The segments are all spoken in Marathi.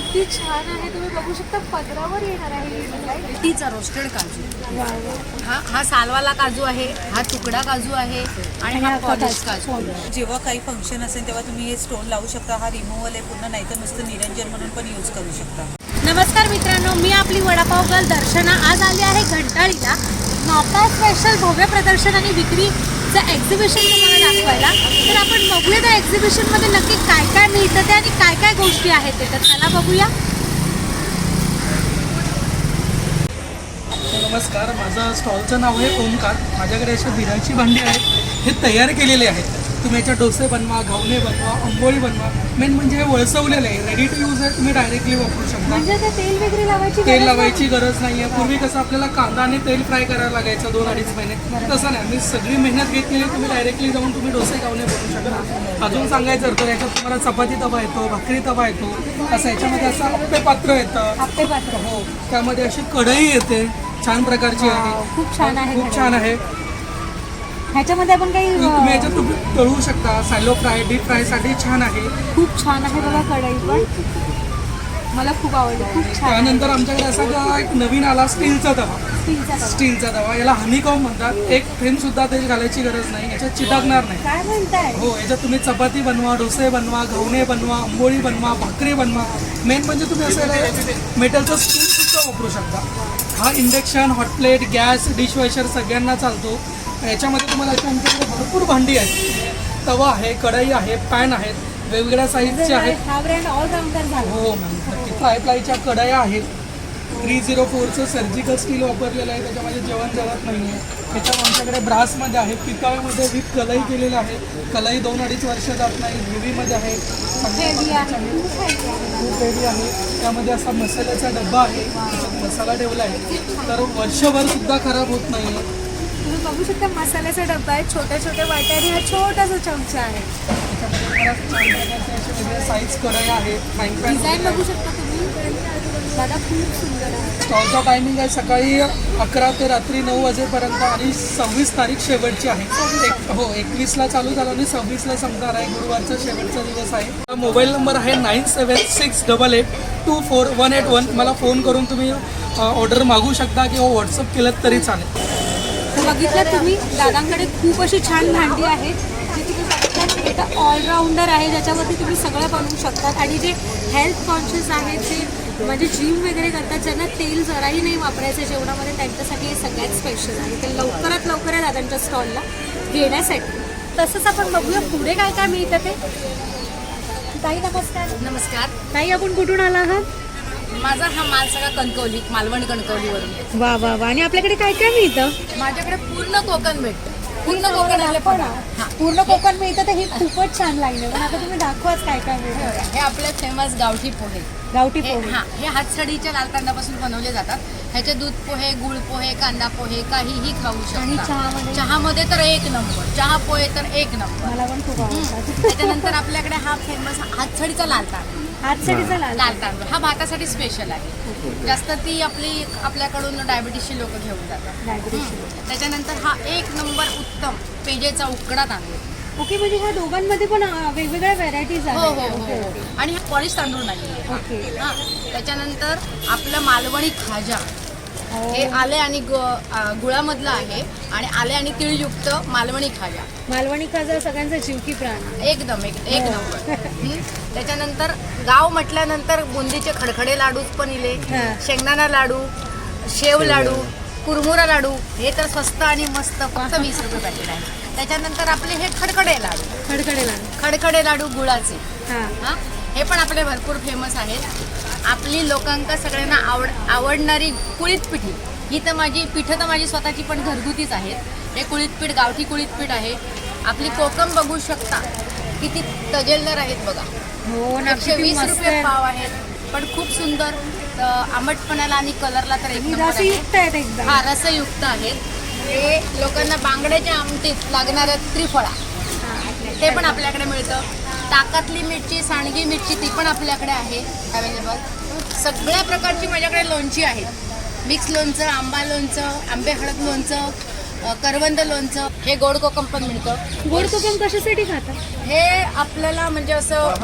किती छान आहे. तुम्ही बघू शकता पदरावर येणार आहे तीचा रोस्टेड काजू. हा सालवाला काजू आहे, हा तुकडा काजू आहे आणि हा पॉलिश काजू. जेव्हा काही फंक्शन असेल तेव्हा तुम्ही हे स्टोन लावू शकता. हा रिमूव्हल आहे पूर्ण, नाही तर नुसतं निरंजन म्हणून पण यूज करू शकता. नमस्कार मित्रांनो, मी आपली वडापाव गर्ल दर्शना आज आली आहे घंटाळीला. नाता स्पेशल भव्य प्रदर्शन आणि विक्रीचं एक्झिबिशन तुम्हाला दाखवायला. तर आपण बघूया त्या एक्झिबिशनमध्ये नक्की काय काय मिळतं ते आणि काय काय गोष्टी आहेत ते. तर चला बघूया. नमस्कार, माझं स्टॉलचं नाव आहे ओमकार. माझ्याकडे अशी बिराची भांडी आहेत, हे तयार केलेले आहेत. तुम्ही याच्या डोसे बनवा, घावणे बनवा, आंबोळी बनवा. मेन म्हणजे हे वळसवलेलं आहे, रेडी टू यूज आहे. तुम्ही डायरेक्टली वापरू शकता. म्हणजे ते तेल वगैरे लावायची तेल लावायची गरज नाही आहे. पूर्वी कसं आपल्याला कांदा आणि तेल फ्राय करायला लागायचं 2-2.5 महिने, तसं नाही. मी सगळी मेहनत घेतलेली. तुम्ही डायरेक्टली जाऊन तुम्ही डोसे घावणे बनवू शकता. अजून सांगायचं तर याच्यात तुम्हाला चपाती तवा येतो, भाकरी तवा येतो, असं याच्यामध्ये असं आप्पे पात्र येतं. आप्पे पात्र हो, त्यामध्ये अशी कढई येते छान प्रकारची आहे. खूप छान आहे. खूप छान आहे. ह्याच्यामध्ये आपण काही तुम्ही याच्यात तळू शकता. सॅलो फ्राय, डीप फ्रायसाठी छान आहे. खूप छान आहे बघा कढई पण. मला खूप आवडलं. खूप छान. त्यानंतर आमच्याकडे असा एक नवीन आला स्टीलचा तवा. स्टीलचा तवा, याला हनीकॉम म्हणतात. एक थेंब सुद्धा तेल घालायची गरज नाही, याच्यात चिटकणार नाही. काय म्हणताय? हो, याच्यात तुम्ही चपाती बनवा, डोसे बनवा, घावणे बनवा, आंबोळी बनवा, भाकरी बनवा. मेन म्हणजे तुम्ही असं मेटलचं स्टूल सुद्धा वापरू शकता. हा इंडक्शन, हॉटप्लेट, गॅस, डिशवॉशर सगळ्यांना चालतो. याच्यामध्ये तुम्हाला अशी आमच्याकडे भरपूर भांडी आहेत. तवा आहे, कढई आहे, पॅन आहेत, वेगवेगळ्या साईजचे आहेत. हा ब्रँड ऑलराऊंडर झाला. हो मॅम, नक्की. फ्लायच्या कढया आहेत. 304चं सर्जिकल स्टील वापरलेलं आहे, त्याच्यामध्ये जेवण जळत नाही आहे. त्याच्यावर आमच्याकडे ब्रासमध्ये आहे, पितळामध्ये विथ कलई केलेलं आहे. कलई 2-2.5 वर्ष जात नाही. हेवीमध्ये आहे, खूप हेवी आहे. त्यामध्ये असा मसाल्याचा डब्बा आहे, त्याच्यात मसाला ठेवला आहे, तर वर्षभर सुद्धा खराब होत नाही आहे. तुम्ही बघू शकता मसाल्याचा डब्बा आहे, छोट्या छोट्या वाट्या आणि हा छोटासा चमचा आहे. साईज कढई आहेत. डिझाईन बघू शकता तुम्ही दादा, खूप सुंदर आहे. स्टॉलचा टायमिंग आहे सकाळी 11 ते रात्री 9 वाजेपर्यंत आणि 26 तारीख शेवटची आहे. 21ला चालू झालं आणि 26ला संपणार आहे. गुरुवारचा शेवटचा दिवस आहे. मोबाईल नंबर आहे 9768824181. मला फोन करून तुम्ही ऑर्डर मागू शकता किंवा व्हॉट्सअप केलं तरी चालेल. तर बघितलं तुम्ही, दादांकडे खूप अशी छान भांडी आहेत जी तुम्ही बघतात. এটা ऑलराऊंडर आहे, ज्याच्यावरती तुम्ही सगळं बनवू शकतात. आणि जे हेल्थ कॉन्शियस आहेत, जे म्हणजे जिम वगैरे करतात, ज्यांना तेल जराही नाही वापरायचं जेवणामध्ये, त्यांच्यासाठी हे सगळ्यात स्पेशल आहे. ते लवकरात लवकर आहे दादांच्या स्टॉलला घेण्यासाठी. तसंच आपण बघूया पुढे काय काय मिळतं ते. ताई नमस्कार. नमस्कार. ताई, आपण कुठून आला आहात? माझा हा माल सगळा कणकवली, मालवण कणकवलीवरून येतो. वा वा वा. आणि आपल्याकडे काय काय मिळतं? माझ्याकडे पूर्ण कोकण भेटतं. पूर्ण कोकण आले पण पूर्ण कोकण मिळतं, तर हे खूपच छान लागलं. पण आता तुम्ही दाखवाच काय काय मिळतं. हे आपले फेमस गावठी पोहे. गावठी पोहे. हे हातसडीच्या लाल तांदळापासून बनवले जातात. ह्याचे दूध पोहे, गुळ पोहे, कांदा पोहे काहीही खाऊ आणि शकता. चहामध्ये तर एक नंबर. चहा पोहे तर एक नंबर. मला पण खूप आवडतात. त्याच्यानंतर आपल्याकडे हा फेमस हातसडीचा लाल तांदूळ. हातसडीचा लाल तांदूळ हा भातासाठी स्पेशल आहे. जास्त ती आपल्याकडून डायबिटीसची लोक घेऊन जातात. त्याच्यानंतर हा एक नंबर उत्तम पेजेचा उकडा तांदूळ. ओके, म्हणजे ह्या दोघांमध्ये पण वेगवेगळ्या व्हरायटीज हो हो आहेत. हो. आणि हा पॉलिश तांदूळ नाही ओके. हा. त्याच्यानंतर आपलं मालवणी खाजा. हे आले आणि गुळामधलं आहे आणि आले आणि तिळयुक्त मालवणी खाजा. मालवणी खाजा सगळ्यांचा जीव की प्राण. एकदम एक नंबर. त्याच्यानंतर गाव म्हटल्यानंतर बुंदीचे खडखडे लाडू पण इले, शेंगदाणा लाडू, शेव लाडू, कुरमुरा लाडू. हे तर स्वस्त आणि मस्त, फक्त 20 रुपये पॅकेट आहे. त्याच्यानंतर आपले हे खडखडे लाडू गुळाचे. हा, हे पण आपले भरपूर फेमस आहेत. आपली लोकांका सगळ्यांना आवडणारी कुळीत पिठी. ही तर पिठं तर माझी स्वतःची पण घरगुतीच आहेत. हे कुळीत पीठ गावठी कुळीत पीठ आहे. आपली कोकम बघू शकता किती तजेलदार आहेत बघा. 120 रुपये पाव आहेत, पण खूप सुंदर. आंबटपणाला आणि कलरला तर एक नंबर आहे. हा, रसयुक्त आहेत. हे लोकांना बांगड्याच्या आमटीत लागणाऱ्या त्रिफळा, ते पण आपल्याकडे मिळतं. ताकातली मिरची, सांडगी मिरची, ती पण आपल्याकडे आहे अवेलेबल. सगळ्या प्रकारची माझ्याकडे लोणची आहेत. मिक्स लोणचं, आंबा लोणचं, आंबे हळद लोणचं, करवंद लोणचं, हे गोड कोकम पण मिळतं. गोड कोकम कशासाठी खातात? हे आपल्याला म्हणजे असं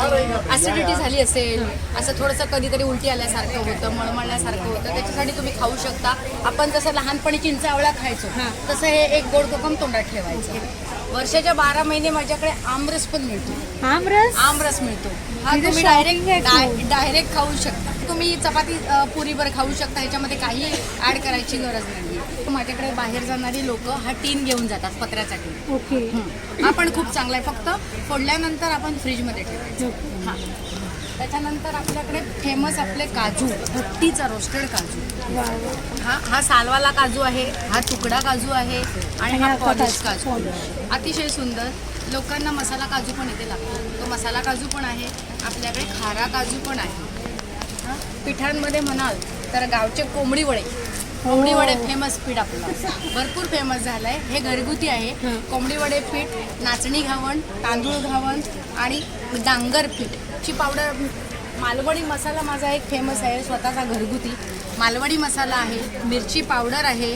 ॲसिडिटी झाली असेल, असं थोडंसं कधीतरी उलटी आल्यासारखं होतं, मळमळल्यासारखं होतं, त्याच्यासाठी तुम्ही खाऊ शकता. आपण जसं लहानपणी चिंच आवळा खायचो तसं हे एक गोड कोकम तोंडात ठेवायचं. वर्षाच्या 12 महिने माझ्याकडे आमरस पण मिळतो. आमरस मिळतो. हा म्हणजे तुम्ही shopping आहे डायरेक्ट खाऊ शकता. तुम्ही चपाती पुरीवर खाऊ शकता. ह्याच्यामध्ये काही ॲड करायची गरज नाही. माझ्याकडे बाहेर जाणारी लोक हा टीन घेऊन जातात, पत्र्याचा टीन. ओके. हा पण खूप चांगला आहे. फक्त फोडल्यानंतर आपण फ्रीजमध्ये ठेवायचं. हां. त्याच्यानंतर आपल्याकडे फेमस आपले काजू, भट्टीचा रोस्टेड काजू. हा सालवाला काजू आहे, हा तुकडा काजू आहे आणि हा पॉलिश काजू. अतिशय सुंदर. लोकांना मसाला काजू पण इथे लागतो. तो मसाला काजू पण आहे. आपल्याकडे खारा काजू पण आहे. पिठांमध्ये म्हणाल तर गावचे कोंबडी वडे फेमस पीठ आपलं भरपूर फेमस झालं आहे. हे घरगुती आहे. कोंबडी वडे पीठ, नाचणी घावण, तांदूळ घावण आणि डांगर पीठची पावडर. मालवणी मसाला माझा एक फेमस आहे स्वतःचा घरगुती. मालवणी मसाला आहे, मिरची पावडर आहे,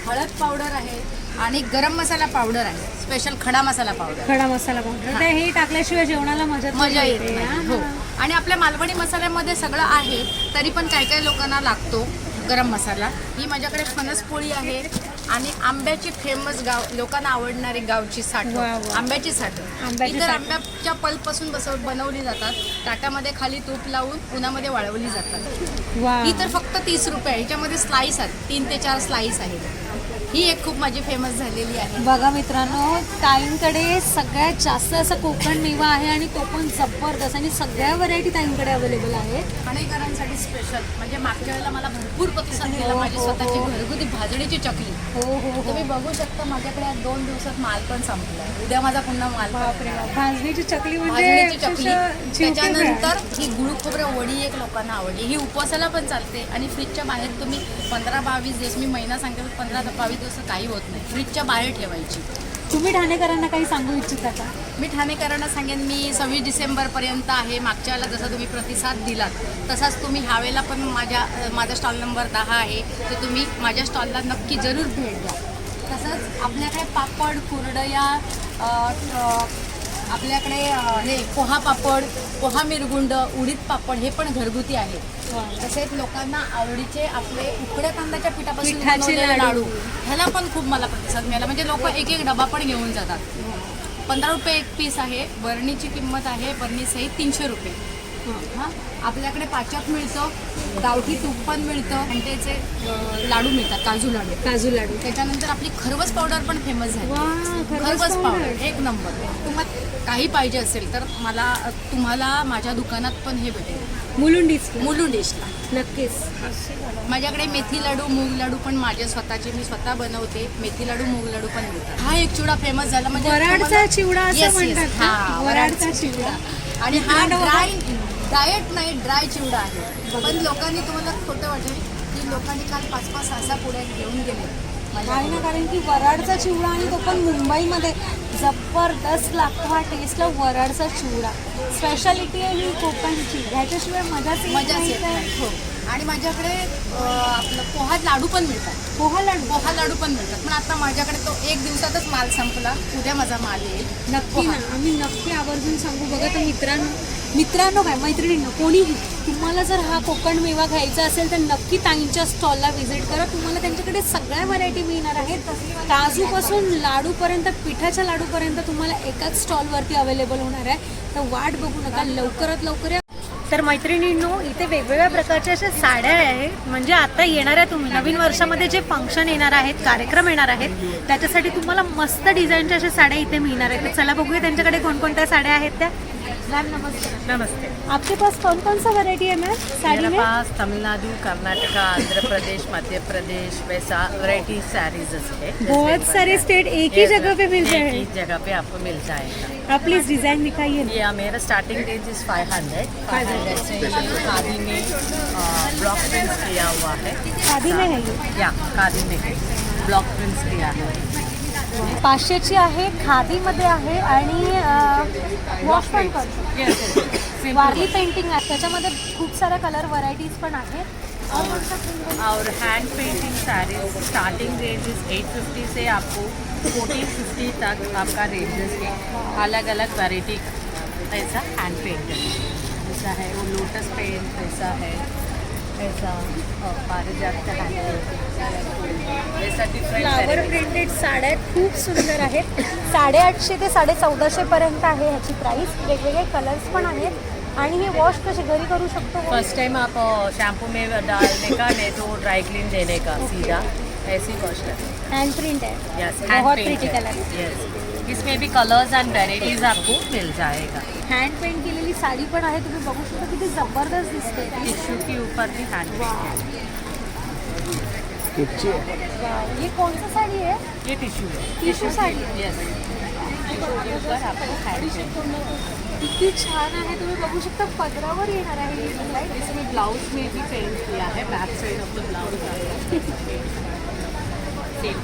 हळद पावडर आहे आणि गरम मसाला पावडर आहे. स्पेशल खडा मसाला पावडर. हे टाकल्याशिवाय जेवणाला मजा येते. हो. आणि आपल्या मालवणी मसाल्यामध्ये सगळं आहे, तरी पण काही काही लोकांना लागतो गरम मसाला. ही माझ्याकडे फणस पोळी आहे आणि आंब्याची फेमस लोकांना आवडणारी गावची साठ, आंब्याची साठ. इतर आंब्याच्या पल्पपासून बनवली जातात. ताटामध्ये खाली तूप लावून उन्हामध्ये वाळवली जातात. ही तर फक्त 30 रुपये. ह्याच्यामध्ये स्लाईस आहेत, 3 ते 4 स्लाईस आहेत. ही एक खूप माझी फेमस झालेली आहे. बघा मित्रांनो, ताईंकडे सगळ्यात जास्त असा कोकण मेवा आहे आणि तो पण जबरदस्त आणि सगळ्या व्हरायटी ताईंकडे अवेलेबल आहेत. ठाणेकरांसाठी स्पेशल म्हणजे मागच्या वेळेला मला भरपूर प्रतिसाद दिला माझी स्वतःची घरगुती भाजणीची चकली. तुम्ही बघू शकता माझ्याकडे आज 2 दिवसात माल पण संपला. उद्या माझा पुन्हा माल. भाजणीची चकली भाजणीची चकली. त्याच्यानंतर ही गुळ खोबरं वडी एक लोकांना आवडली. ही उपवासाला पण चालते आणि फ्रीजच्या बाहेर तुम्ही 15-22 दिवस, मी महिना सांगते 15-22 दिवस काही होत नाही, फ्रीजच्या बाहेर ठेवायची. तुम्ही ठाणेकरांना काही सांगू इच्छिता का? मी ठाणेकरांना सांगेन, मी 26 डिसेंबरपर्यंत आहे. मागच्या वेळेला जसा तुम्ही प्रतिसाद दिलात तसाच तुम्ही ह्यावेळेला पण माझा स्टॉल नंबर 10 आहे, तर तुम्ही माझ्या स्टॉलला नक्की जरूर भेट द्या. तसंच आपल्याकडे पापड, कुरडया, आपल्याकडे हे पोहा पापड, पोहा मिरगुंड, उडीद पापड हे पण घरगुती आहे. तसेच लोकांना आवडीचे आपले उकड्या तांदळाच्या पिठापासून बनवलेले लाडू, ह्याला पण खूप मला प्रतिसाद मिळाला. म्हणजे लोक एक डबा पण घेऊन जातात. 15 रुपये एक पीस आहे. बरणीची किंमत आहे बरणीसहित 300 रुपये. हां. आपल्याकडे पाचक मिळतं, गावठी तूप पण मिळतं, घंटेचे लाडू मिळतात, काजू लाडू. त्याच्यानंतर आपली खरवस पावडर पण फेमस झाली. खरवस पावडर एक नंबर. तुम्हाला काही पाहिजे असेल तर तुम्हाला माझ्या दुकानात पण हे भेटेल, मुलुंडीसला. नक्कीच. माझ्याकडे मेथी लाडू, मूग लाडू पण माझे स्वतःचे, मी स्वतः बनवते. मेथी लाडू, मूग लाडू पण मिळतात. हा एक चिवडा फेमस झाला म्हणजे वराडचा चिवडा असं Yes, yes. म्हणतात. हां, वराडचा चिवडा. आणि हा डाएट नाही, ड्राय चिवडा आहे. पण लोकांनी तुम्हाला खोटं वाटेल की लोकांनी काल 5-5, 6 पुड्या घेऊन गेले. काही ना, कारण की वराडचा चिवडा आणि तो पण मुंबईमध्ये जबरदस्त लागतो हा टेस्टला. वराडचा चिवडा स्पेशालिटी आहे ही कोकणची, ह्याच्याशिवाय मजाच येत नाही. हो. आणि माझ्याकडे आपलं पोहा लाडू पण मिळतात. पोहा लाडू पण मिळतात. पण आता माझ्याकडे तो 1 दिवसातच माल संपला. उद्या माझा माल येईल. नक्की ना, आम्ही नक्की आवर्जून सांगू. बघा तर मित्रांनो काय मैत्रिणींनो, कोणीही तुम्हाला जर हा कोकण मेवा घ्यायचा असेल तर नक्की ताईंच्या स्टॉलला व्हिजिट करा. तुम्हाला त्यांच्याकडे सगळ्या व्हरायटी मिळणार आहेत. काजूपासून लाडूपर्यंत, पिठाच्या लाडूपर्यंत तुम्हाला एकाच स्टॉलवरती अवेलेबल होणार आहे. तर वाट बघू नका, लवकरात लवकर या. तर मैत्रिणींनो, इथे वेगवेगळ्या प्रकारच्या अशा साड्या आहेत. म्हणजे आता येणाऱ्या तुम्ही नवीन वर्षामध्ये जे फंक्शन येणार आहेत, कार्यक्रम येणार आहेत, त्याच्यासाठी तुम्हाला मस्त डिझाईनच्या अशा साड्या इथे मिळणार आहेत. तर चला बघूया त्यांच्याकडे कोणकोणत्या साड्या आहेत त्या. मैम नमस्ते. नमस्ते। आपके पास कौन कौन सा वैरायटी है मैम साड़ी में? पास तमिलनाडु, कर्नाटका, आंध्र प्रदेश, मध्य प्रदेश वैसा वैरायटी साड़ीज है। बहुत सारे स्टेट एक ही जगह पे मिलते हैं। एक ही जगह पे आपको मिल जाएगा। आप प्लीज डिजाइन दिखाइए। ये मेरा स्टार्टिंग रेंज इज 500 से खादी में ब्लॉक प्रिंट्स किया हुआ है। खादी में है ये? या खादी में है, ब्लॉक प्रिंट्स किया है। 500ची आहे, खादीमध्ये आहे आणि वॉश पण करतो. वारली पेंटिंग आहे, त्याच्यामध्ये खूप साऱ्या कलर व्हरायटीज पण आहेत. और hand painting saris starting range is 850 से आपको 1450 तक आपका रेंजेस है. अलग अलग वैरायटी ऐसा हैंड पेंटेड ऐसा है. वो लोटस पेंट ऐसा है, ऐसा पारिजात का हैंड ऐसा फ्लावर डिफरेंट. प्रिंटेड साड्या खूप सुंदर आहेत. 850 ते 1450 पर्यंत आहे ह्याची प्राइस. वेगवेगळे कलर्स पण आहेत. आणि हे वॉश कसे घरी करू शकतो? फर्स्ट टाइम आप शैम्पू में डालने का, नहीं तो ड्राई क्लीन देने का सीधा ऐसी वॉश करने. हँड प्रिंट आहे. यस, बहुत हैंड pretty पेंट color है. यस. इसमें भी कलर्स एंड वेराइटीज आपको मिल जाएगा. हँड पेंट केलेली साडी पण आहे. तुम्ही बघू शकता किती जबरदस्त दिसते ती. टिश्यू के ऊपर भी हैंड पेंट. वाव, ये कौन सा साड़ी है? ये टिश्यू है. टिश्यू साड़ी है. यस, टिश्यू के ऊपर आपको हैंड पेंट. किती छान आहे. तुम्ही बघू शकता पदरावर येणार आहे ही डिझाईन. इसमें ब्लाउज में भी पेंट किया है. Back side of the blouse same.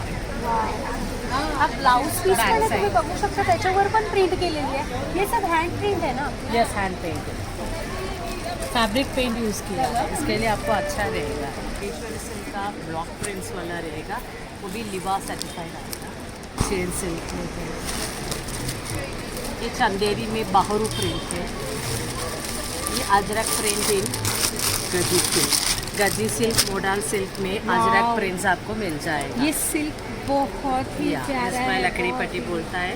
हा ब्लाउज पीस Back पण आहे. side. तुम्ही बघू शकता त्याच्यावर पण प्रिंट केलेली आहे. हे सब हँड प्रिंट है ना? Yes, hand paint. Fabric paint use किया है. इसके लिए आपको अच्छा रहेगा. ईश्वरी सिल्क का ब्लॉक प्रिंट्स वाला रहेगा. वो भी लिबा सर्टिफाइड आएगा. चेन सिल्क में है. ये चंदेरी में बाहरू प्रिंट है. ये Ajrak print in Gaji silk. Gaji silk, modal silk में अजरक Wow. प्रिंट्स आपको मिल जाएगा. ये सिल्क बहुत ही या, प्यारा इसमें है. लकड़ी पट्टी बोलता है.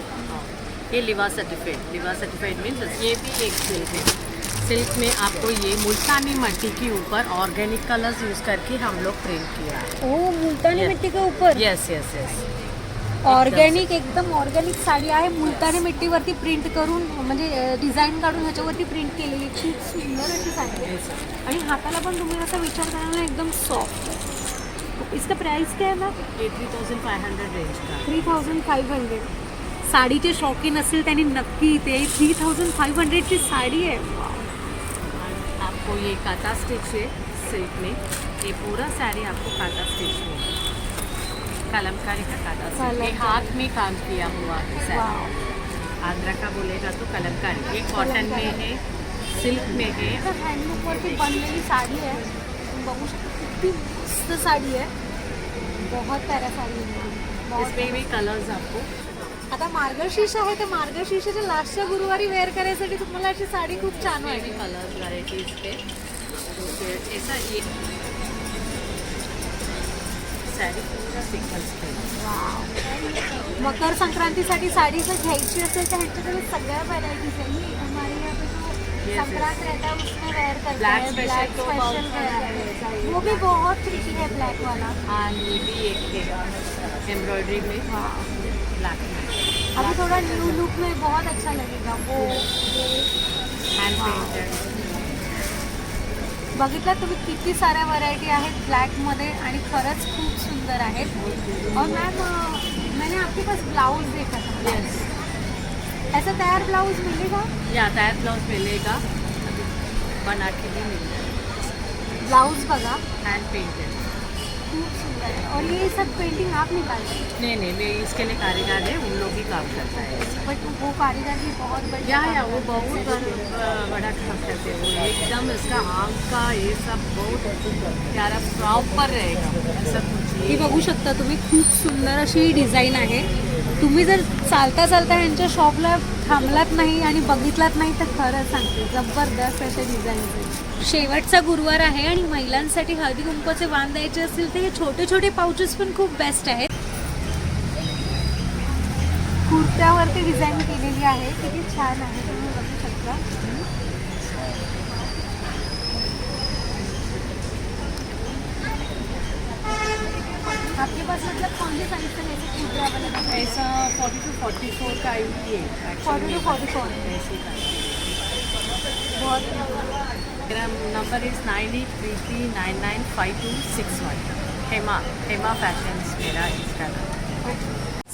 ये लिवा सर्टिफाइड. लिवा सर्टिफाइड मीन्स ये भी एक सिल्क है. सिल्क में आपको ये मुल्तानी मिट्टी के ऊपर ऑर्गेनिक कलर्स यूज़ करके हम लोग प्रिंट किया है. ओ मुलतानी Yes. मिट्टी के ऊपर यस यस यस. ऑर्गॅनिक एकदम ऑर्गॅनिक साडी आहे. मुलतानी मिट्टीवरती प्रिंट करून म्हणजे डिझाईन काढून ह्याच्यावरती प्रिंट केलेली खूप सुंदर अशी साडी आहे. आणि हाताला पण तुम्ही असा विचार करा ना एकदम सॉफ्ट. इसका प्राइस क्या है ना? ये 3500 रेंज का. 3500. साडीचे शौकीन असेल त्यांनी नक्की इथे 3500 ची साडी आहे. आपको ये काटा स्टिच है सिल्क में. ये पूरा साड़ी आपको काटा स्टिच में कलमकारी का काटा स्टिच. ये हाथ में काम किया हुआ है साड़ी. आंध्रा का बोलेगा तो कलमकारी. ये कॉटन में है, सिल्क में है. तर हँडलूमवरती बनलेली साडी आहे. तुम्ही बघू शकता किती मस्त साडी आहे. बहुत प्यारा साडी आहे. बहुत इसमें भी कलर्स आपको. आता मार्गशीर्ष आहे तर मार्गशीर्षाच्या लास्टच्या गुरुवारी वेअर करायसाठी तुम्हाला अशी साडी खूप छान इसमें भी वाटते. कलर्स वैराइटीज पे. तो फिर ऐसा ये साड़ी पूरा सिक्वेंस पे. मकर संक्रांतीसाठी साडी जर घ्यायची असेल तर ह्यांच्याकडे सगळ्या व्हरायटीज आहे. ही हमारे यहाँ पे जो Yes, संक्रांत रहता है उसमें वेयर करते Black हैं. special ब्लैक तो स्पेशल बहुत है. वो भी बहुत प्रिटी है ब्लैक वाला. हाँ, ये भी एक है एम्ब्रॉयडरी में ब्लैक में. अभी थोड़ा न्यू लुक में बहुत अच्छा लगेगा वो. Hand painted. बघितलं तुम्ही किती साऱ्या व्हरायटी आहेत ब्लॅकमध्ये आणि खरंच खूप सुंदर आहेत. और मैम मैंने आपके पास ब्लाउज देखा था. यस. ऐसा तैयार ब्लाउज मिलेगा? या तैयार ब्लाउज मिलेगा. बना के भी मिलेगा. ब्लाउज बघा हैंड पेंटेड. खूप सुंदर है. और ये सब पेंटिंग आप निकालते हैं? नहीं नहीं, मैं इसके लिए कारीगर है, उन लोग ही काम करता है. बट वो कारीगर भी बहुत बढ़िया या काम वो करते हैं. बहुत बड़ा काम करते हैं. वो एकदम इसका आँख का ये सब बहुत प्यारा प्रॉपर रहेगा. ऐसा कुछ ही बघू शकता तुम्ही खूप सुंदर अशी डिझाईन आहे. तुम्ही जर चालता चालता यांच्या शॉपला थांबलात नाही आणि बघितलात नाही तर खरं सांगते जबरदस्त अशा डिझाईन. शेवटचा गुरुवार आहे आणि महिलांसाठी हळदी कुंकवाचे वाण द्यायचे असतील तर हे छोटे छोटे पाउचेस पण खूप बेस्ट आहेत. कुर्त्यावरती डिझाईन केलेली आहे. किती छान आहे तुम्ही बघू शकता. आपके पास मतलब कौन सी साइज से लेके कुर्ते अवेलेबल है? ऐसा 40 to 44 का ही है. 40 to 44. ऐसे का. बहुत मेरा नंबर इज़ 9833995261. हेमा फॅशन्स मेरा इसका नाम.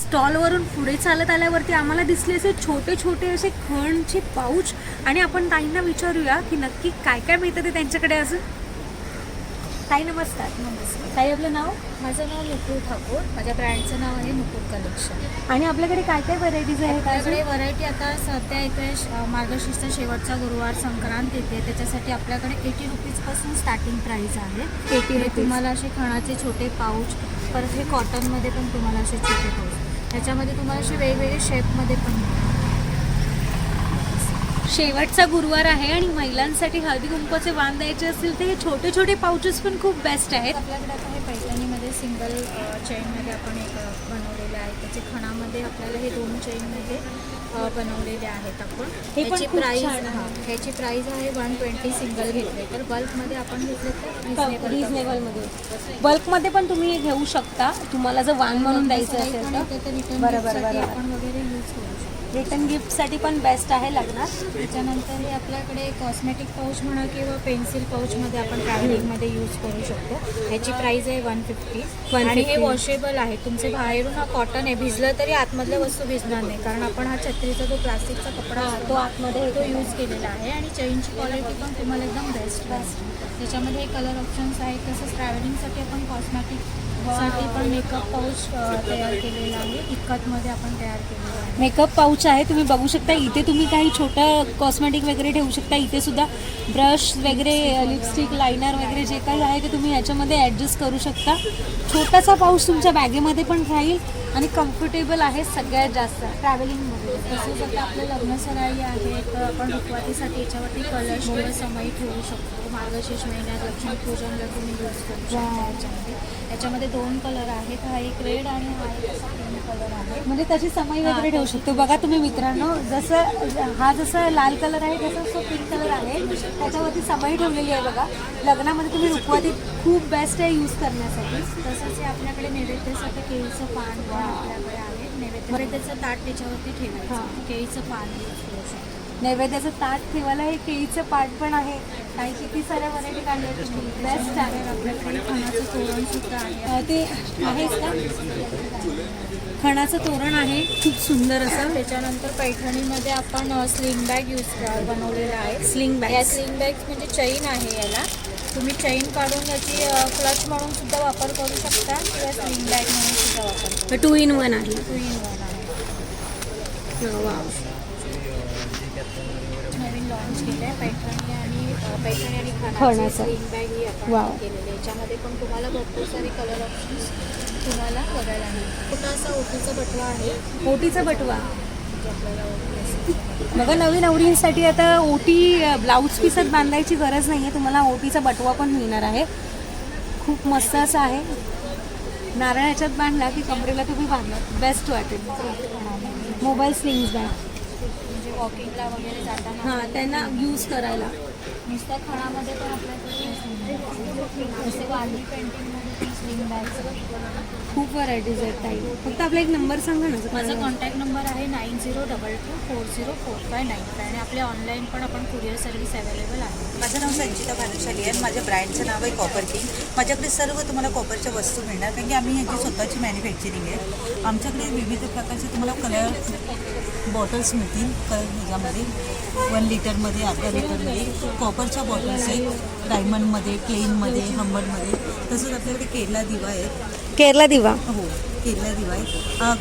स्टॉलवरून पुढे चालत आल्यावरती आम्हाला दिसले असे छोटे छोटे असे खणचे पाऊच. आणि आपण ताईंना विचारूया की नक्की काय काय मिळतं ते त्यांच्याकडे. अजून ताई नमस्कार. नमस्कार. ताई आपलं नाव माझं नाव नुपूर ठाकूर. माझ्या ब्रँडचं नाव आहे नुपूर कलेक्शन. आणि आपल्याकडे काय काय व्हरायटीज आहेत आपल्याकडे व्हरायटी आता सध्या इकडे मार्गशीर्ष शेवटचा गुरुवार संक्रांत येते, त्याच्यासाठी आपल्याकडे 80 रुपीजपासून स्टार्टिंग प्राईस आहे. 80 हे तुम्हाला असे खणाचे छोटे पाऊच, परत हे कॉटनमध्ये पण तुम्हाला असे छोटे पाऊच, त्याच्यामध्ये तुम्हाला असे वेगवेगळे शेपमध्ये पण मिळतात. शेवटचा गुरुवार आहे आणि महिलांसाठी हळदी कुंकवाचे वाण द्यायचे असतील तर हे छोटे छोटे पाउचेस पण खूप बेस्ट आहेत. आपल्याकडे आता हे पैठणीमध्ये सिंगल चेनमध्ये आपण एक बनवलेलं आहे. त्याचे खणामध्ये आपल्याला हे 2 चेनमध्ये बनवलेले आहेत आपण. हे पण ह्याची खूप प्राईस छान आहे. ह्याची प्राईस आहे 120 सिंगल घेतले तर बल्कमध्ये आपण घेतले तर रिजनेबलमध्ये बल्कमध्ये पण तुम्ही हे घेऊ शकता. तुम्हाला जर वाण म्हणून द्यायचं असेल तर बरोबर. आपण वगैरे यूज करू शकतो. रिटर्न गिफ्टसाठी पण बेस्ट आहे लग्नात. त्याच्यानंतर हे आपल्याकडे कॉस्मेटिक पाऊच म्हणा किंवा पेन्सिल पाऊचमध्ये आपण ट्रॅव्हलिंगमध्ये यूज करू शकतो. ह्याची प्राईस आहे 150 आणि हे वॉशेबल आहे. तुमचे बाहेरून हा कॉटन आहे, भिजलं तरी आतमधल्या वस्तू भिजणार नाही, कारण आपण हा छत्रीचा जो प्लास्टिकचा कपडा तो आतमध्ये तो यूज केलेला आहे. आणि चेनची क्वालिटी पण तुम्हाला एकदम बेस्ट त्याच्यामध्ये हे कलर ऑप्शन्स आहेत. तसंच ट्रॅव्हलिंगसाठी आपण कॉस्मेटिकसाठी पण मेकअप पाऊच तयार केलेला आहे. इक्कतमध्ये आपण तयार केलेला आहे. मेकअप पाऊच आहे, तुम्ही बघू शकता. इथे तुम्ही काही छोटं कॉस्मेटिक वगैरे ठेवू शकता. इथे सुद्धा ब्रश वगैरे, लिपस्टिक, लायनर वगैरे जे काही आहे ते तुम्ही ह्याच्यामध्ये ॲडजस्ट करू शकता. छोटासा पाऊच तुमच्या बॅगेमध्ये पण राहील आणि कम्फर्टेबल आहे सगळ्यात जास्त ट्रॅव्हलिंगमध्ये. तसंच आता आपलं लग्न सराई आहे तर आपण रुखवातीसाठी याच्यावरती कलश किंवा समई ठेवू शकतो. मार्गशीर्ष महिन्यात लक्ष्मीपूजनला तुम्ही यूज करू शकता. याच्यामध्ये 2 कलर आहेत. हा एक रेड आणि हा एक असा पिंक कलर आहे. म्हणजे त्याची समई वगैरे ठेवू शकतो. बघा तुम्ही मित्रांनो, जसं लाल कलर आहे तसंच तो पिंक कलर आहे. त्याच्यावरती समई ठेवलेली आहे बघा. लग्नामध्ये तुम्ही रुखवाती खूप बेस्ट आहे यूज करण्यासाठी. तसंच हे आपल्याकडे नैवेद्यासाठी केळीचं पान पण आपल्याकडे आहे. नैवेद्याचं ताट त्याच्यावरती ठेवायचं. केळीचं पान यूज करू शकतो. नैवेद्याचं ताट ठेवायला हे केळीचं पाट पण आहे. काही किती साऱ्या व्हरायटी काढल्या तुम्ही. बेस्ट आहे. आपल्याकडे खणाचं तोरण सुद्धा आहे. ते आहेच का? खणाचं तोरण आहे खूप सुंदर असं. त्याच्यानंतर पैठणीमध्ये आपण स्लिंग बॅग बनवलेला आहे. Sling bag. या स्लिंग बॅग म्हणजे चैन आहे. याला तुम्ही चैन काढून याची क्लच म्हणून सुद्धा वापर करू शकता किंवा स्लिंग बॅग म्हणून सुद्धा वापर करू शकता. 2 in 1 आहे. 2 in 1 आहे. नवीन लॉन्च केलं आहे पैठणी आणि खणाची स्लिंग बॅग ही आपण केलेली आहे. याच्यामध्ये पण तुम्हाला भरपूर सारे कलर ऑप्शन्स तुम्हाला बघायला मिळतील. छोटा असा ओटीचा बटवा आहे. ओटीचा बटवा जे आपल्याला ओटी असते. बघा, नवीन नवरींसाठी आता ओटी ब्लाऊज पीसात बांधायची गरज नाही आहे. तुम्हाला ओटीचा बटवा पण मिळणार आहे. खूप मस्त असं आहे. नारळ ह्याच्यात बांधला की कमरेला तुम्ही बांधला बेस्ट वाटेल. मोबाईल स्लिंग्स बॅग म्हणजे वॉकिंगला वगैरे जाताना हां, त्यांना यूज करायला. नुसत्या खणामध्ये पण आपल्याकडे असे वाली पेंटिंगमध्ये पण स्लिंग बॅग्स खूप व्हरायटीज आहेत ताई. फक्त आपला एक नंबर सांगा ना. माझा कॉन्टॅक्ट नंबर आहे 9022404595 आणि आपले ऑनलाईन पण आपण कुरिअर सर्व्हिस अवेलेबल आहे. माझं नाव संचिता भानुशाली आहे आणि माझ्या ब्रँडचं नाव आहे कॉपर किंग. माझ्याकडे सर्व तुम्हाला कॉपरच्या वस्तू मिळणार, कारण की आम्ही ह्याची स्वतःची मॅन्युफॅक्चरिंग आहे. आमच्याकडे विविध प्रकारचे तुम्हाला कलर बॉटल्स मिळतील. ह्याच्यामध्ये 1 लिटरमध्ये, अर्धा लिटरमध्ये कॉपरच्या बॉटल्स आहेत. डायमंडमध्ये, प्लेनमध्ये, हंबलमध्ये. तसंच आपल्याकडे केरला दिवा आहे. केरला दिवा. हो, केरला दिवा आहे.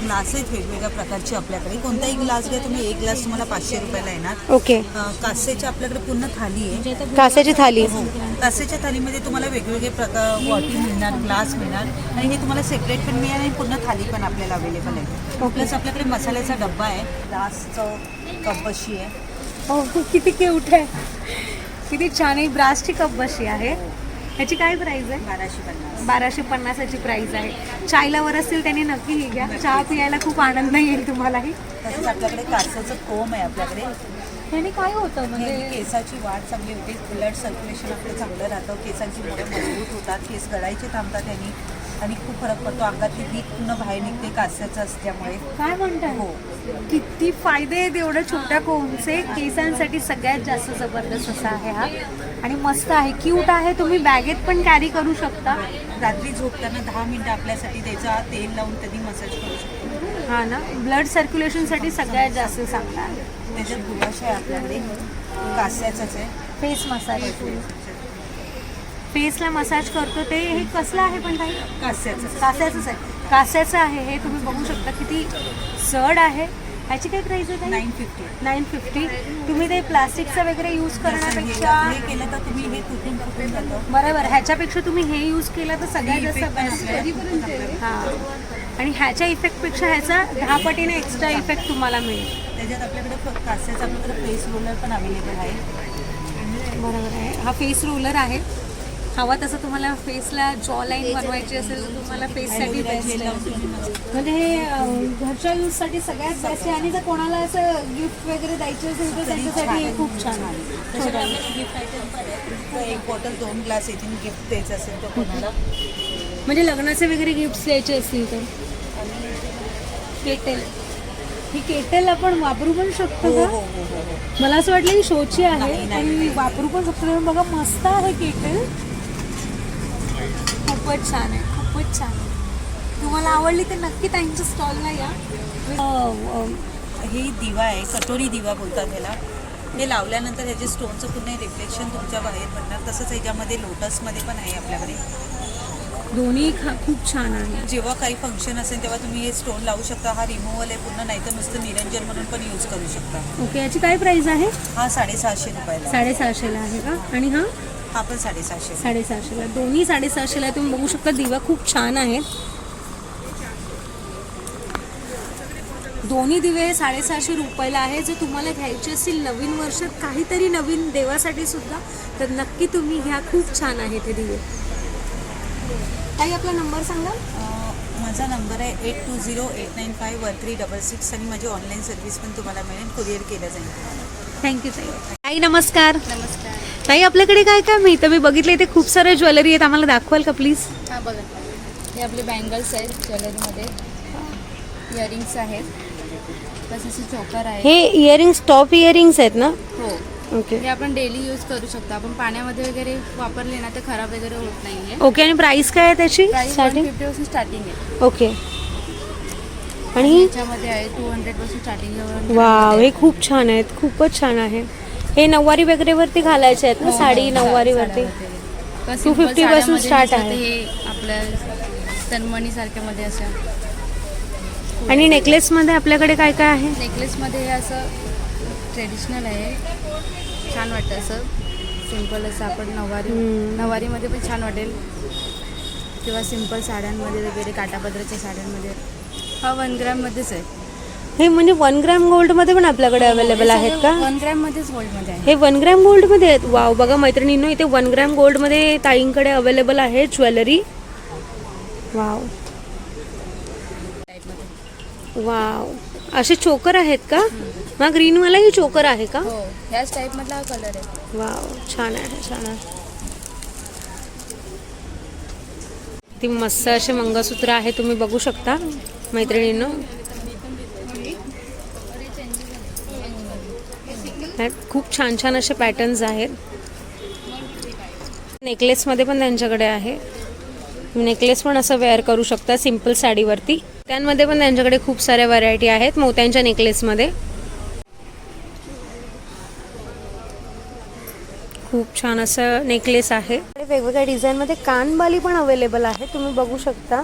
ग्लास आहेत वेगवेगळ्या प्रकारचे आपल्याकडे. कोणताही ग्लास घ्या तुम्ही, एक ग्लास तुम्हाला 500 रुपयाला येणार. ओके. कासेची आपल्याकडे पूर्ण थाली आहे. कासाची थाली. हो, कासेच्या थालीमध्ये तुम्हाला वेगवेगळे प्रकार बॉटल मिळणार, ग्लास मिळणार आणि हे तुम्हाला सेपरेट पण मिळणार आणि पूर्ण थाली पण आपल्याला अवेलेबल आहे. प्लस आपल्याकडे मसाल्याचा डब्बा आहे. ग्लासचं कपबशी आहे. हो, किती क्यूट आहे. किती छान आहे. ब्रासची कपबशी आहे. ह्याची काय प्राईस आहे? 1250. 1250ची प्राईस आहे. चायला वर असतील त्यांनी नक्की ही घ्या. चहा पियायला खूप आनंद येईल तुम्हालाही. तसंच आपल्याकडे कासाचं कोंब आहे आपल्याकडे. ह्याने काय होतं म्हणजे म्हणजे केसाची वाढ चांगली होते, ब्लड सर्क्युलेशन आपलं चांगलं राहतं, केसांची मुळे मजबूत होतात, केस गळायचे थांबतात त्यांनी आणि खूप फरक पडतो. अंगातली वीक पूर्ण बाहेर निघते कास्याचं असल्यामुळे. काय म्हणताय? हो. किती फायदे आहेत एवढ्या छोट्या कोंबचे. केसांसाठी सगळ्यात जास्त जबरदस्त असा आहे हा आणि मस्त आहे, क्यूट आहे. तुम्ही बॅगेत पण कॅरी करू शकता. रात्री झोपताना 10 मिनिटं आपल्यासाठी त्याचा तेल लावून कधी मसाज करू शकतो. हा ना, ब्लड सर्क्युलेशनसाठी सगळ्यात जास्त चांगला आहे. त्याच्यात गुलाश आहे आपल्याकडे, कास्याचाच आहे. Face massage. फेसला मसाज करतो ते हे कसलं आहे पण काही कास्याचं कास्याचंच आहे. कास्याचं आहे हे, तुम्ही बघू शकता किती जड आहे. ह्याची काय प्राईस आहे? 950. 950. तुम्ही ते प्लास्टिकचं वगैरे यूज करण्यापेक्षा हे केलं तर तुम्ही हे तुटून फुटून जातं. बरोबर, ह्याच्यापेक्षा तुम्ही हे यूज केलं तर सगळ्यात जास्त बेस्ट आहे. हां, आणि ह्याच्या इफेक्टपेक्षा ह्याचा 10 पटीने एक्स्ट्रा इफेक्ट तुम्हाला मिळेल. त्याच्यात आपल्याकडे कास्याचं आपल्याकडे फेस रोलर पण अवेलेबल आहे. बरोबर आहे. हा फेस रोलर आहे. हवा तसं तुम्हाला फेसला जॉ लाईन बनवायची असेल तर तुम्हाला फेससाठी बेस्ट आहे. म्हणजे हे घरच्या यूजसाठी सगळ्यात बेस्ट आहे. आणि जर कोणाला असं गिफ्ट वगैरे द्यायची असेल तर त्याच्यासाठी हे खूप छान आहे. गिफ्ट आयटम पण आहे. एक बॉटल 2 ग्लास येतील गिफ्ट द्यायचं असेल तर कोणाला. म्हणजे लग्नाचे वगैरे गिफ्ट्स द्यायचे असतील तर. केटेल, ही केटेल आपण वापरू पण शकतो हो का? हो हो हो हो. मला असं वाटलं ही शोची आहे नाही, नाही, पण नाही. वापरू पण शकतो. कारण बघा मस्त आहे केटेल, खूपच छान आहे, खूपच छान आहे. तुम्हाला आवडली तर नक्की त्यांच्या स्टॉलला या. ही दिवा आहे, कटोरी दिवा बोलतात ह्याला. हे लावल्यानंतर ह्याचे स्टोनचं पूर्ण रिफ्लेक्शन तुमच्या बाहेर पडणार. तसंच ह्याच्यामध्ये लोटसमध्ये पण आहे आपल्याकडे. दोन्ही खूप छान आहे. जेव्हा काही फंक्शन असेल तेव्हा तुम्ही हे स्टोन लावू शकता. हा रिमूव्हल आहे पूर्ण, नाही तर नुसतं निरंजन म्हणून पण यूज करू शकता. ओके, याची काय प्राइस आहे? हा 650 रुपयाला. 750ला आहे का? आणि हा हा पण 750. 750ला. दोन्ही 750ला. तुम्ही बघू शकता दिवा खूप छान आहेत. दोन्ही दिवे 750 रुपयाला आहे. जर तुम्हाला घ्यायचे असतील नवीन वर्षात काहीतरी नवीन देवासाठी सुद्धा तर नक्की तुम्ही घ्या. खूप छान आहे ते दिवे. ताई आपला नंबर सांगा. माझा नंबर आहे 8208951366 आणि माझी ऑनलाईन सर्व्हिस पण तुम्हाला मिळेल. कुरिअर केलं जाईल. थँक्यू ताई. ताई नमस्कार. नमस्कार. ताई आपल्याकडे काय काय मिळतं? मी बघितलं इथे खूप सारे ज्वेलरी आहेत, आम्हाला दाखवाल का प्लीज? हां बघा, हे आपले बँगल्स आहेत ज्वेलरीमध्ये. इयरिंग्स आहेत, तसेच चोकर आहे. हे इयरिंग्स टॉप इयरिंग्स आहेत ना? हो, ओके हे आपण डेली यूज करू शकतो. आपण पाण्यामध्ये वगैरे वापरले ना तर खराब वगैरे होत नाहीये. ओके. आणि प्राइस काय आहे त्याची? प्राइस स्टार्टिंग 150 पासून स्टार्टिंग आहे. ओके. आणि याच्यामध्ये आहे 200 पासून स्टार्टिंग. वाव, हे खूप छान आहेत, खूपच छान आहे. हे नऊवारी वगैरे वरती घालायचे आहेत ना, साडी नऊवारी वरती. 250 पासून start आहे. हे आपल्या तन्मणी सारख्यामध्ये असं. आणि नेकलेसमध्ये आपल्याकडे काय काय आहे? नेकलेसमध्ये हे असं ट्रेडिशनल आहे, छान वाटतं असं सिम्पल असं. आपण नवारीमध्ये पण छान वाटेल किंवा सिम्पल साड्यांमध्ये वगैरे, काटापदराच्या साड्यांमध्ये. हा 1 ग्रॅममध्येच आहे. हे म्हणजे 1 ग्रॅम गोल्डमध्ये पण आपल्याकडे अवेलेबल आहेत का? 1 ग्रॅममध्येच गोल्डमध्ये आहे. हे 1 ग्रॅम गोल्डमध्ये आहेत. वाव, बघा मैत्रिणींनो, इथे 1 ग्रॅम गोल्डमध्ये ताईंकडे अवेलेबल आहे ज्वेलरी. वाव वाव, असे चोकर आहेत का? मग ग्रीनवालाही चोकर आहे का? हो, ह्याच टाईपमधला हा कलर आहे. वाव, छान आहे, छान आहे. ती मस्त असे मंगळसूत्र आहे, तुम्ही बघू शकता मैत्रिणींनो. खूप छान छान असे पॅटर्न्स आहेत. नेकलेसमध्ये पण त्यांच्याकडे आहे. नेकलेस पण असं वेअर करू शकता सिम्पल साडीवरती. त्यांमध्ये पण त्यांच्याकडे खूप साऱ्या व्हरायटी आहेत मोत्यांच्या नेकलेसमध्ये. खूप छान असं नेकलेस आहे. वेगवेगळ्या डिझाईनमध्ये कानबाली पण अवेलेबल आहे, तुम्ही बघू शकता.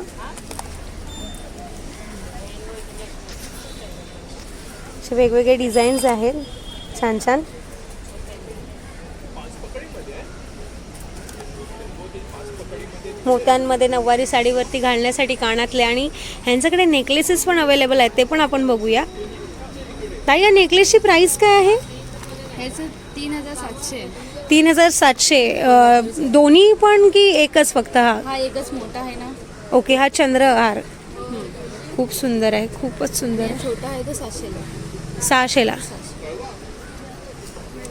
वेगवेगळे डिझाईन्स आहेत छान छान. मोत्यांमध्ये नऊवारी साडीवरती घालण्यासाठी कानातले. आणि ह्यांच्याकडे नेकलेसेस पण अवेलेबल आहेत, ते पण आपण बघूया. ताई, या नेकलेसची प्राइस काय आहे? ह्याचं 3700. 3700. दोन्ही पण की एकच फक्त? हा एकच मोठा आहे ना. ओके, हा चंद्रहार खूप सुंदर आहे, खूपच सुंदर आहे. छोटा आहे तो 700ला. 600ला.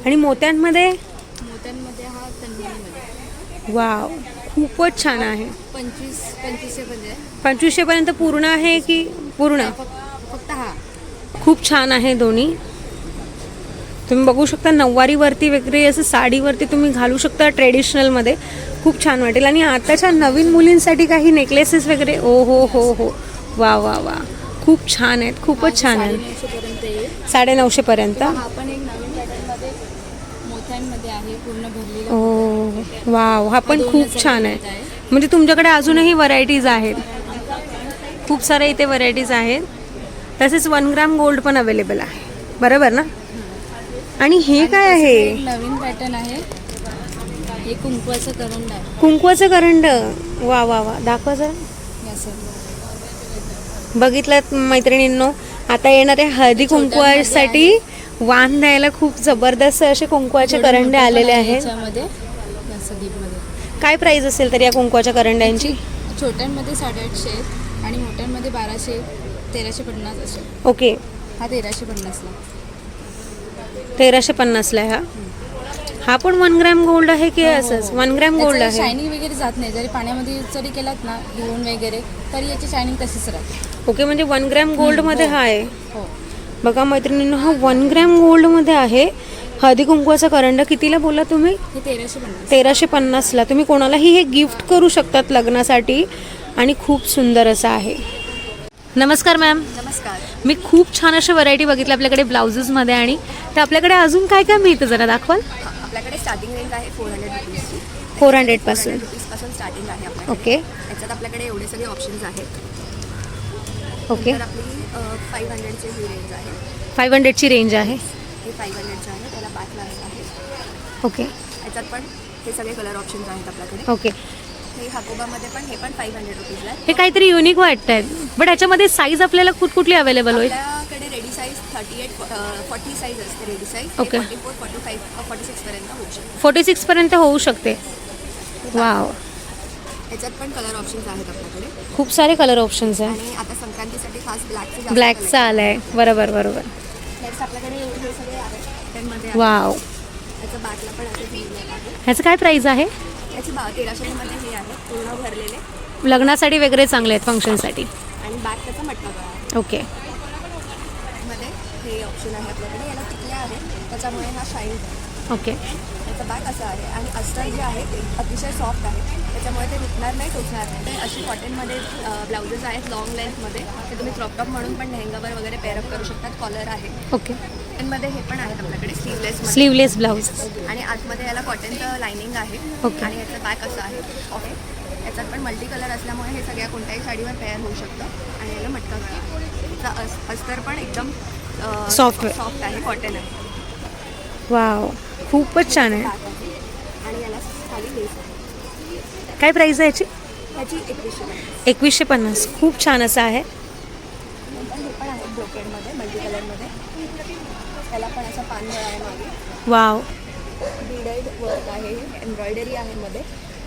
आणि मोत्यांमध्ये? मोत्यांमध्ये हा तन्मणीमध्ये. वाव, खूपच छान आहे. 2500 पर्यंत. 2500 पर्यंत पूर्ण आहे की? पूर्ण. फक्त हा खूप छान आहे दोन्ही. तुम्ही बघू शकता नऊवारीवरती वगैरे असं साडीवरती तुम्ही घालू शकता ट्रेडिशनलमध्ये, खूप छान वाटेल. आणि आताच्या नवीन मुलींसाठी काही नेकलेसेस वगैरे. ओ हो हो हो, वा वा वा, खूप छान आहेत, खूपच छान आहेत. 950 पर्यंत येईल. 950 पर्यंत. हा पण एक नवीन पॅटर्नमध्ये कॉटनमध्ये आहे, पूर्ण भरलेला. ओ वाव, हा पण खूप छान आहे. म्हणजे तुमच्याकडे अजूनही व्हरायटीज आहेत, खूप साऱ्या इथे व्हरायटीज आहेत. तसेच 1 ग्राम गोल्ड पण अवेलेबल आहे, बरोबर ना? आणि हे काय आहे? एक नवीन पॅटर्न आहे, हे कुंकवाचं करंड आहे. कुंकवाचं करंड. वा वा वा, दाखवा जरा. या सर बघितलं मैत्रिणींनो, आता येणाऱ्या हळदी कुंकवासाठी वाण द्यायला खूप जबरदस्त असे कुंकवाचे करंडे आलेले आहेत. याच्यामध्ये या सदीपमध्ये काय प्राइस असेल तर या कुंकवाच्या करंड्यांची? छोट्यांमध्ये 850 आहेत आणि मोठ्यांमध्ये 1200, 1350 असे. ओके, हा 1350ला. 1350ला आहे हा पण 1 ग्रॅम गोल्ड आहे की असंच 1 ग्रॅम गोल्ड आहे? शायनिंग वगैरे जात नाही, जरी पाण्यामध्ये यूज जरी केलात ना धुवून वगैरे तरी याची शायनिंग तशीच राहते. ओके, म्हणजे 1 ग्रॅम गोल्डमध्ये हा आहे. हो, बघा मैत्रिणींनो, हा 1 ग्रॅम गोल्डमध्ये आहे. हळदी कुंकवाचा करंड कितीला बोला तुम्ही? हे 1350. 1350ला. तुम्ही कोणालाही हे गिफ्ट करू शकतात लग्नासाठी आणि खूप सुंदर असं आहे. नमस्कार मॅम. नमस्कार. मी खूप छान अशा व्हरायटी बघितल्या आपल्याकडे ब्लाउजेसमध्ये, आणि तर आपल्याकडे अजून काय काय मिळतं जरा दाखवाल? आपल्याकडे स्टार्टिंग रेंज आहे 400 रुपीजची. 400 पासून. रुपीजपासून स्टार्टिंग आहे आपल्याकडे. ओके याच्यात आपल्याकडे एवढे सगळे ऑप्शन्स आहेत. ओके. तर आपली 500ची ही रेंज आहे. 500ची रेंज आहे. हे 500चं आहे, त्याला बॅक लावत आहे. ओके याच्यात पण हे सगळे कलर ऑप्शन्स आहेत आपल्याकडे. ओके. हे हाकोबामध्ये पण हे पण 500 रुपीजला आहे. हे काहीतरी युनिक वाटत आहेत, बट याच्यामध्ये साईज आपल्याला कुठली अवेलेबल होईल? आपल्याकडे रेडी साईज 40 साईज असते रेडी साईज. ओके. 44, 45, 46 पर्यंत होऊ शकते. 46 पर्यंत होऊ शकते. वाव, याच्यात पण कलर ऑप्शन्स आहेत आपल्याकडे. खूप सारे कलर ऑप्शन्स आहे. आणि आता संक्रांतीसाठी खास ब्लॅकचा आलाय, बरोबर बरोबर. नेक्स्ट आपल्याकडे हे सगळे आहेत कॉटनमध्ये आहे. वाव, याचं बॅकला पण असं लिहिलेलं आहे. ह्याचं काय प्राइस आहे? याची 1300 मध्ये हे आहे पूर्ण भरलेले, लग्नासाठी वगैरे चांगले आहेत, फंक्शनसाठी. आणि बॅक त्याचा मटका गळा आहे. ओके मध्ये हे ऑप्शन आहे आपल्याकडे. याला टिकल्या आहेत त्याच्यामुळे हा शाईन आहे. ओके. याचं बॅक असं आहे. आणि अस्तर जे आहे ते अतिशय सॉफ्ट आहे, त्याच्यामुळे ते रुकणार नाही, टोचणार नाही. ते अशी कॉटनमध्ये ब्लाउजेस आहेत लॉंग लेंथमध्ये, ते तुम्ही क्रॉप टॉप म्हणून पण लेहंगावर वगैरे पेअरअप करू शकतात. कॉलर आहे. ओके. मध्ये हे पण आहेत आपल्याकडे स्लीवलेस ब्लाउज. आणि आतमध्ये याला कॉटनचं लाइनिंग आहे. ओके. आणि याचं बॅक असं आहे. ओके. याच्यात पण मल्टी कलर असल्यामुळे हे सगळ्या कोणत्याही साडीवर पेअर होऊ शकतं. आणि याला मटका गळा. याचा अस्तर पण एकदम सॉफ्ट आहे, कॉटन आहे. वाव, खूपच छान आहे. बॅक आहे. आणि याला खाली लेस आहे. काय प्राइस आहे याची? याची 2150. 2150. खूप छान असं आहे. नंतर हे पण आहे ब्रोकेडमध्ये, मल्टी कलरमध्ये. त्याला पण असा पान गळा आहे मागे. वाव, बीडेड वर्क आहे, एम्ब्रॉयडरी आहे मध्ये.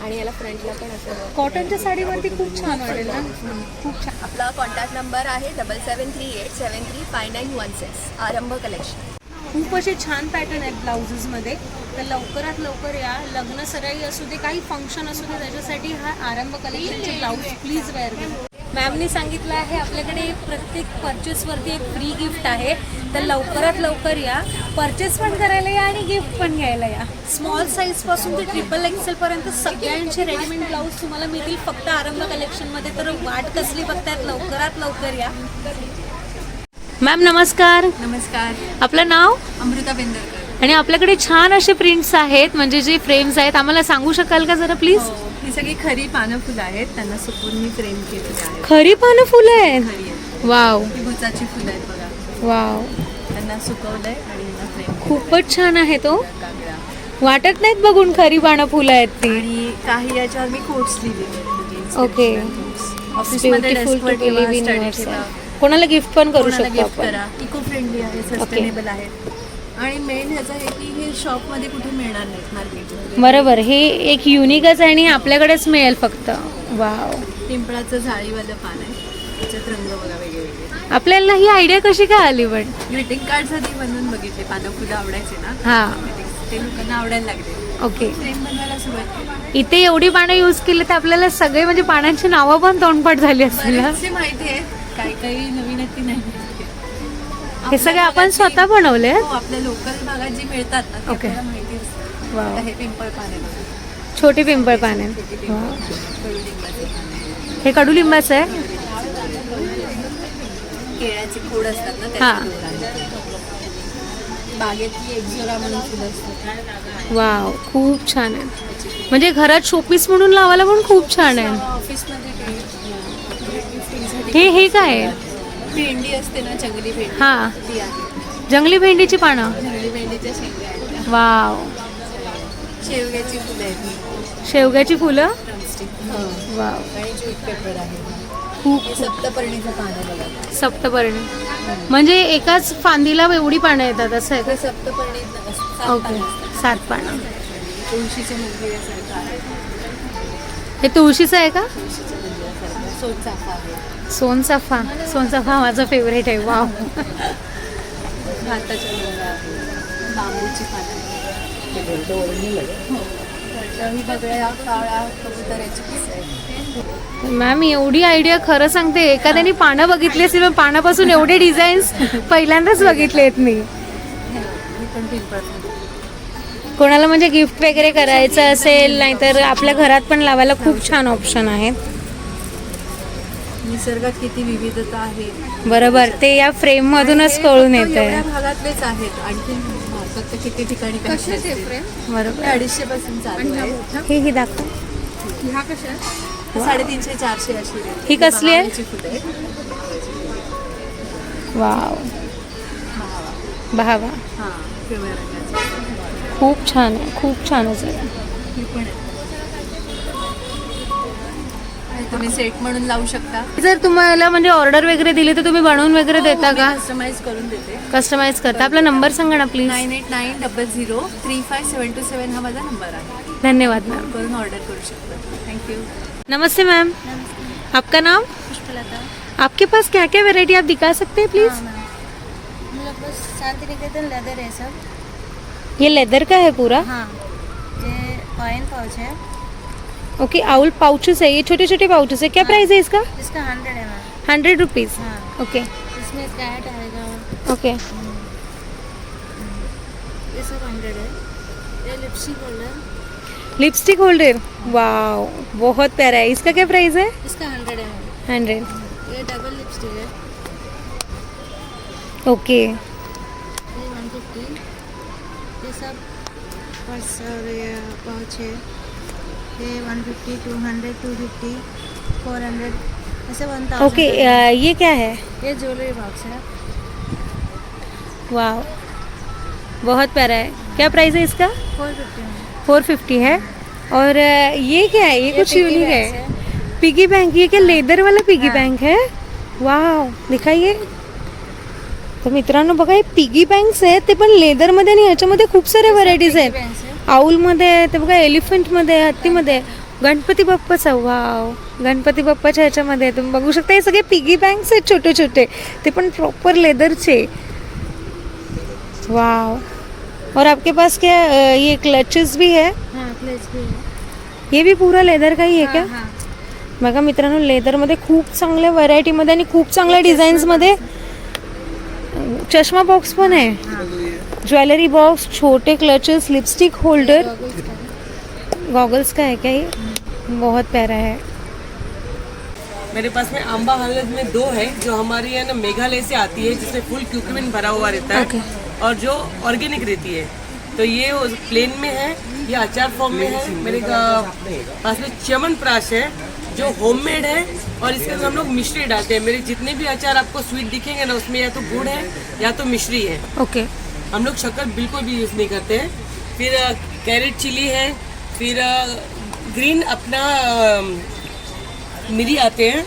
आणि याला फ्रंटला पण असं कॉटनच्या साडीवरती खूप छान वाटेल ना. खूप छान. आपला कॉन्टॅक्ट नंबर आहे 7738735916, आरंभ कलेक्शन. खूप असे छान पॅटर्न आहेत ब्लाउजेसमध्ये. तर लवकरात लवकर या. लग्न सराई असू दे, काही फंक्शन असू दे, त्याच्यासाठी हा आरंभ कलेक्शनचे ब्लाऊज प्लीज वेअर करा. मॅमने सांगितलं आहे आपल्याकडे प्रत्येक परचेसवरती एक फ्री गिफ्ट आहे. तर लवकरात लवकर या, परचेस पण करायला या आणि गिफ्ट पण घ्यायला या. स्मॉल साईजपासून ते XXL पर्यंत सगळ्यांचे रेडीमेड ब्लाऊज तुम्हाला मिळतील फक्त आरंभ कलेक्शनमध्ये. तर वाट कसली बघतायत, लवकरात लवकर या. मॅम नमस्कार. नमस्कार. आपलं नाव? अमृता बेंदरकर. आणि आपल्याकडे छान असे प्रिंट्स आहेत, म्हणजे जे फ्रेम्स आहेत, आम्हाला सांगू शकाल का जरा प्लीज? ही सगळी खरी पानं फुलं आहेत, त्यांना सुकून मी फ्रेम केलेली आहे. खरी पानं फुलं आहेत. खरी आहे. वाव ही गुचाची फुलं आहेत बघा, वाव, त्यांना सुकवलंय आणि यांना फ्रेम खूपच छान आहे तो. कागदा. वाटत नाहीत बघून खरी पानं फुलं आहेत ती. आणि काही याच्यावर मी कोट्स लिहिलेले आहेत, म्हणजे ओके. ऑफिसमध्ये ब्युटिफुल डेस्कवर टू ठेवा, लिव्ह इन स्टडी युअरसेल्फ. ठेवा, कोणाला गिफ्ट पण करू कोणाला शकतो गिफ्ट आपण. करा. इको फ्रेंडली आहे, सस्टेनेबल आहे. आणि मेन ह्याचं आहे की हे शॉपमध्ये कुठे मिळणार नाहीत मार्केटमध्ये. बरोबर, हे एक युनिकच आहे आणि आपल्याकडेच मिळेल फक्त. वाव, पिंपळाचं झाडीवालं पान आहे, त्याच्यात रंग बघा वेगळे. आपल्याला ही आयडिया कशी काय आली पण? ग्रीटिंग कार्ड आधी बनवून बघितले, पानं फुलं आवडायचे ना, हा ते लोकांना आवडायला लागले. ओके. फ्रेम बनवायला सुरुवात केली. इथे एवढी पानं यूज केली तर आपल्याला सगळे म्हणजे पानांची नावं पण तोंडपाठ झाली असतील ना? बरेचसे माहिती आहेत, काही काही नवीन आहेत ती नाही माहिती. हे सगळे आपण स्वतः बनवले आहेत? हो, आपल्या लोकल भागात जी मिळतात ना ती ओके. आपल्याला माहिती असतात. वाव. आता हे पिंपळ पान आहे बघा. छोटी पिंपळ पाने. कडुलिंबाचे पान आहे. हे कडुलिंबाचं आहे. केळ्याची खोड असतात ना हा. त्याची दोर आहे. बागेतली एक्झोरा म्हणून फुलं असतात. वाव, खूप छान आहे. म्हणजे घरात शोपीस म्हणून लावायला पण खूप छान आहे. ऑफिसमध्ये हे काय आहे? भेंडी असते ना, जंगली भेंडी, हां, ती आहे. जंगली भेंडीची पानं. जंगली भेंडीच्या शेंगा आहेत. वाव, शेवग्याची फुलं आहेत. शेवग्याची फुलं. ड्रमस्टिक. वाव, आणि ज्यूट पेपर आहे. खूप हे सप्तपर्णीचं पान आहे बघा. सप्तपर्णी. म्हणजे एकाच फांदीला एवढी पानं येतात असं आहे ते सप्तपर्णी सात का? ओके, पानं असतात. 7 पानं. तुळशीच्या मंदिरासारखं आहे. हे तुळशीचं आहे का? तुळशीच्या मंदिरासारखं. सोनचाफा आहे. सोनचाफा. सोनचाफा माझा फेवरेट आहे. वाव. भाताच्या मुंगा आहे. बांबूची पानं आहे. हो. ही बघा, काळा कबुतराची पिसं आहे. मॅम, एवढी आयडिया खरं सांगते, एखाद्याने पानं बघितली असतील पण पानापासून एवढे डिझाईन्स पहिल्यांदाच बघितले आहेत मी. ही पण पिंपळ. कोणाला म्हणजे गिफ्ट वगैरे करायचं असेल, नाहीतर आपल्या घरात पण लावायला खूप छान ऑप्शन आहेत. निसर्गात किती विविधता आहे. बरोबर, ते या फ्रेम मधूनच कळून येत एवढ्या आहे. भागातलेच आहेत. आणखी भारतात तर किती ठिकाणी कसे असतील. बरोबर. 250 पासून चालू आहे. हे दाखव. ह्या कशा आहेत? 350-400 अशी range. ही कसली आहे? महागाईची फुलं आहेत. वाव, बहावा. हां, पिवळ्या रंगाची. खूप छान आहे, खूप छानच आहे. ही पण आहे. आणि तुम्ही सेट म्हणून लावू शकता. जर तुम्हाला म्हणजे ऑर्डर वगैरे दिली तर तुम्ही बनवून वगैरे देता का? कस्टमाइज करून देते. कस्टमाइज करता. आपला नंबर सांगा ना प्लीज. 9890035727 हा माझा नंबर आहे. धन्यवाद मैम. करून ऑर्डर करू शकता. थँक्यू. नमस्ते मैम, आपका नाम? पुष्पलता. आपके पास क्या क्या वैरायटी आप दिखा सकते हैं प्लीज? मेरे पास शांतिनिकेतन लेदर है सब. ये लेदर का है पूरा. हाँ, ये कॉइन पाउच है. ओके, आउल पाउचेस है, ये छोटे छोटे पाउचेस है. क्या प्राइस है इसका? इसका 100 है मैम. 100 रुपीज़. हाँ, ओके इसमें कैट आएगा. ओके. ये सब 100 है. ये lipstick holder, lipstick holder. Wow, बहुत प्यारा है. इसका क्या प्राइस है? इसका 100 है. 100. ये डबल लिपस्टिक है. ओके. ये 150. ये सब पर्स और ये पाउच है. ये 150, 200, 250, 400, ऐसे 1000. ओके, ये क्या है? ये ज्वेलरी बॉक्स है. वाओ, बहुत प्यारा है. क्या प्राइस है इसका? 450 में. 450 है. और ये क्या है? ये कुछ पिग्गी यूनिक बैंक्स है. Piggy bank. ये क्या लेदर वाला पिगी बैंक है? वाव, दिखाइए. तर मित्रांनो बघा, हे पिगी बँक्स आहेत, ते पण लेदरमध्ये आणि ह्याच्यामध्ये खूप सारे व्हरायटीज आहेत. बैंक्स है. आऊलमध्ये आहे, ते बघा एलिफंटमध्ये, हत्तीमध्ये, गणपती बाप्पाचा. वाव, गणपती बाप्पाच्या ह्याच्यामध्ये तुम्ही बघू शकता. हे सगळे पिगी बँक्स आहेत छोटे छोटे, ते पण प्रॉपर लेदरचे. वाव. और आपके पास क्या ये क्लचेस भी है? हाँ, प्लेस भी है. ये भी पूरा लेदर का ही आहे क्या? हाँ. बघा मित्रांनो, लेदरमध्ये खूप चांगल्या व्हरायटीमध्ये आणि खूप चांगल्या डिझाईन्समध्ये. चष्मा बॉक्स पण आहे, ज्वेलरी बॉक्स, छोटे क्लचेस, लिपस्टिक होल्डर, गॉगल्स का है क्या ये? बहुत प्यारा है. मेरे पास में आंबा हलद में 2 है, जो हमारी है ना मेघालय से आती है, जिसमें फुल क्यूकमिन भरा हुआ रहता है. और जो ऑर्गेनिक रहती है. तो ये प्लेन में है, ये अचार फॉर्म में है. मेरे पास में चमन प्राश है, जो होममेड है, और इसके अंदर हम लोग मिश्री डालते हैं. मेरे जितने भी अचार आपको स्वीट दिखेंगे ना, उसमें या तो गुड़ है या तो मिश्री है. ओके. हम लोग शक्कर बिल्कुल भी यूज़ नहीं करते हैं. फिर कैरेट चिली है. फिर ग्रीन अपना मिरी आते हैं,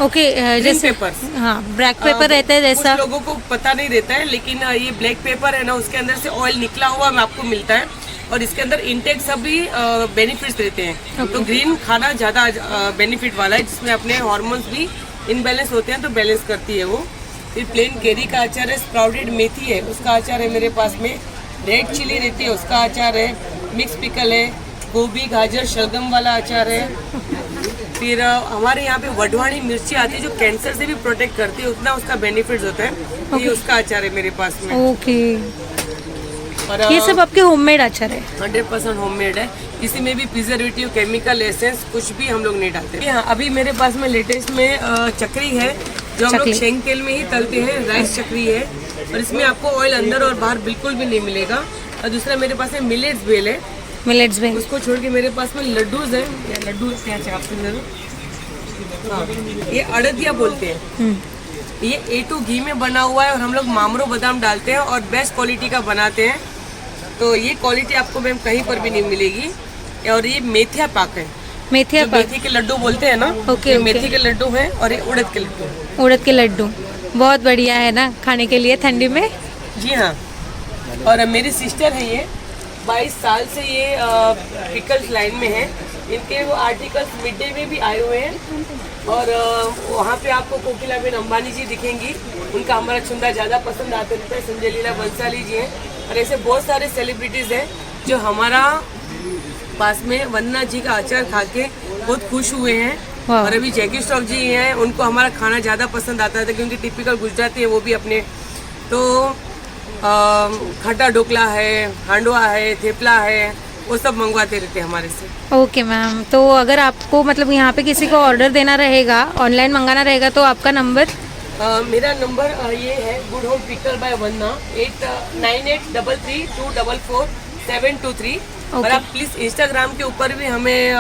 ओके. ग्रीन जैसे पेपर्स. हाँ, ब्लैक पेपर रहता है जैसा. कुछ लोगों को पता नहीं रहता है, लेकिन ये ब्लैक पेपर है ना, उसके अंदर से ऑयल निकला हुआ आपको मिलता है, और इसके अंदर इंटेक सभी बेनिफिट्स रहते हैं. तो ग्रीन खाना ज़्यादा बेनिफिट वाला है, जिसमें अपने हार्मोन्स भी इनबैलेंस होते हैं, तो बैलेंस करती है वो. फिर प्लेन केरी का अचार है. स्प्राउटेड मेथी है, उसका अचार है मेरे पास में. रेड चिली रहती है, उसका अचार है. मिक्स पिकल है. गोभी, गाजर, शलगम वाला अचार है. फिर हमारे यहाँ पे वडवाणी मिर्ची आती है, जो कैंसर से भी प्रोटेक्ट करती है, उतना उसका बेनिफिट्स होता है. ये उसका अचार है मेरे पास में. ओके. और ये सब आपके होममेड अचार है. 100% होममेड है. किसी में भी प्रिजर्वेटिव, केमिकल एसेंस कुछ भी हम लोग नहीं डालते. हाँ, अभी मेरे पास में लेटेस्ट में चकरी है, जो हम लोग चकली. शेंग तेल में ही तलते हैं. राइस चकरी है. और इसमें आपको ऑयल अंदर और बाहर बिल्कुल भी नहीं मिलेगा। और दूसरा मेरे पास है मिलेट्स बेल है, मिलेट्स बेल। उसको छोड़ के मेरे पास में लड्डूज है, या लड्डू क्या चाहिए आपको जरूर, हाँ, ये अड़दिया बोलते हैं। ये A2 घी में बना हुआ है और हम लोग मामरो बादाम डालते हैं और बेस्ट क्वालिटी का बनाते हैं। तो ये क्वालिटी आपको मैम कहीं पर भी नहीं मिलेगी। और ये मेथिया पाक है, मेथिया जो पाक, मेथी के लड्डू बोलते हैं ना, ओके, ये ओके। मेथी के लड्डू हैं और ये उड़द के लड्डू हैं। उड़द के लड्डू बहुत बढ़िया है ना खाने के लिए ठंडी में। जी हाँ। और मेरी सिस्टर है, ये 22 साल से ये पिकल्स लाइन में है। इनके वो आर्टिकल्स मिड डे में भी आए हुए हैं। और वहाँ पे आपको कोकिलाबेन अंबानी जी दिखेंगी, उनका हमारा छुंदा ज़्यादा पसंद आता रहता है। संजय लीला बंसाली जी हैं और ऐसे बहुत सारे सेलिब्रिटीज़ हैं जो हमारा पास में वंदना जी का अचार खा के बहुत खुश हुए हैं। वाह। और अभी जैकी श्रॉफ जी हैं, उनको हमारा खाना ज़्यादा पसंद आता था क्योंकि टिपिकल गुजराती है वो भी अपने। तो खट्टा ढोकला है, हांडवा है, थेपला है, वो सब मंगवाते रहते हैं हमारे से। ओके मैम, तो अगर आपको मतलब यहाँ पे किसी को ऑर्डर देना रहेगा, ऑनलाइन मंगाना रहेगा, तो आपका नंबर? मेरा नंबर ये है गुड होम पिकल बाय वंदना 898332444723। और आप प्लीज इंस्टाग्राम के ऊपर भी हमें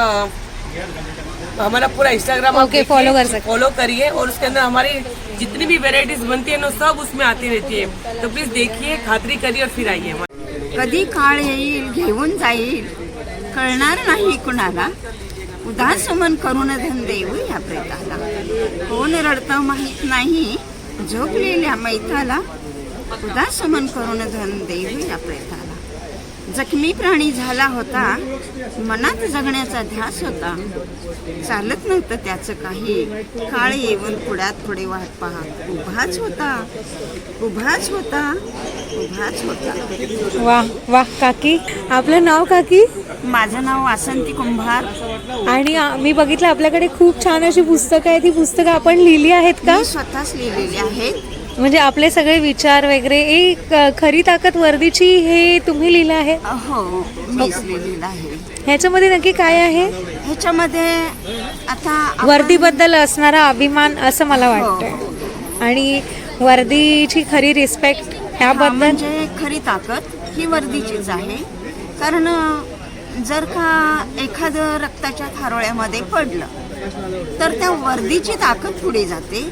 हमारा पूरा इंस्टाग्राम ओके, follow कर सकते हैं। फॉलो करिए और उसके अंदर हमारी जितनी भी वेराइटीज बनती है ना सब उसमें आती रहती है। तो प्लीज देखिए, खातरी करिए और फिर आइए। कधी काळ येईल घेऊन जाईल कळणार नाही कुणाला, उदास मन करून धन देऊ या प्रेताला, कोण रडतं माहीत नाही झोपलेल्या मैताला, उदास मन करून धन देऊ या प्रेताला, जखमी प्राणी झाला होता, मनात जगण्याचा ध्यास होता, चालत नव्हतं त्याचं काही, काळ येऊन पुढ्यात पुढे वाट पहा, उभाच होता उभाच होता उभाच होता. वाह वाह काकी, आपलं नाव काकी? माझं नाव वासंती कुंभार. आणि मी बघितलं आपल्याकडे खूप छान अशी पुस्तकं आहेत. ही पुस्तकं आपण लिहिली आहेत का? मी स्वतःच लिहिलेली आहेत. म्हणजे आपले सगळे विचार वगैरे एक खरी ताकद वर्दीची हे तुम्ही लिहिलं आहे? हो, मीच लिहिलेलं आहे. ह्याच्यामध्ये नक्की काय आहे? ह्याच्यामध्ये आता आपण- वर्दीबद्दल असणारा अभिमान असं मला वाटतं, आणि वर्दीची खरी रिस्पेक्ट हा, ह्याबद्दल. म्हणजे खरी ताकद ही वर्दीचीच आहे. कारण जर का एखादं रक्ताच्या थारोळ्यामध्ये पडलं तर त्या वर्दीची ताकद पुढे जाते,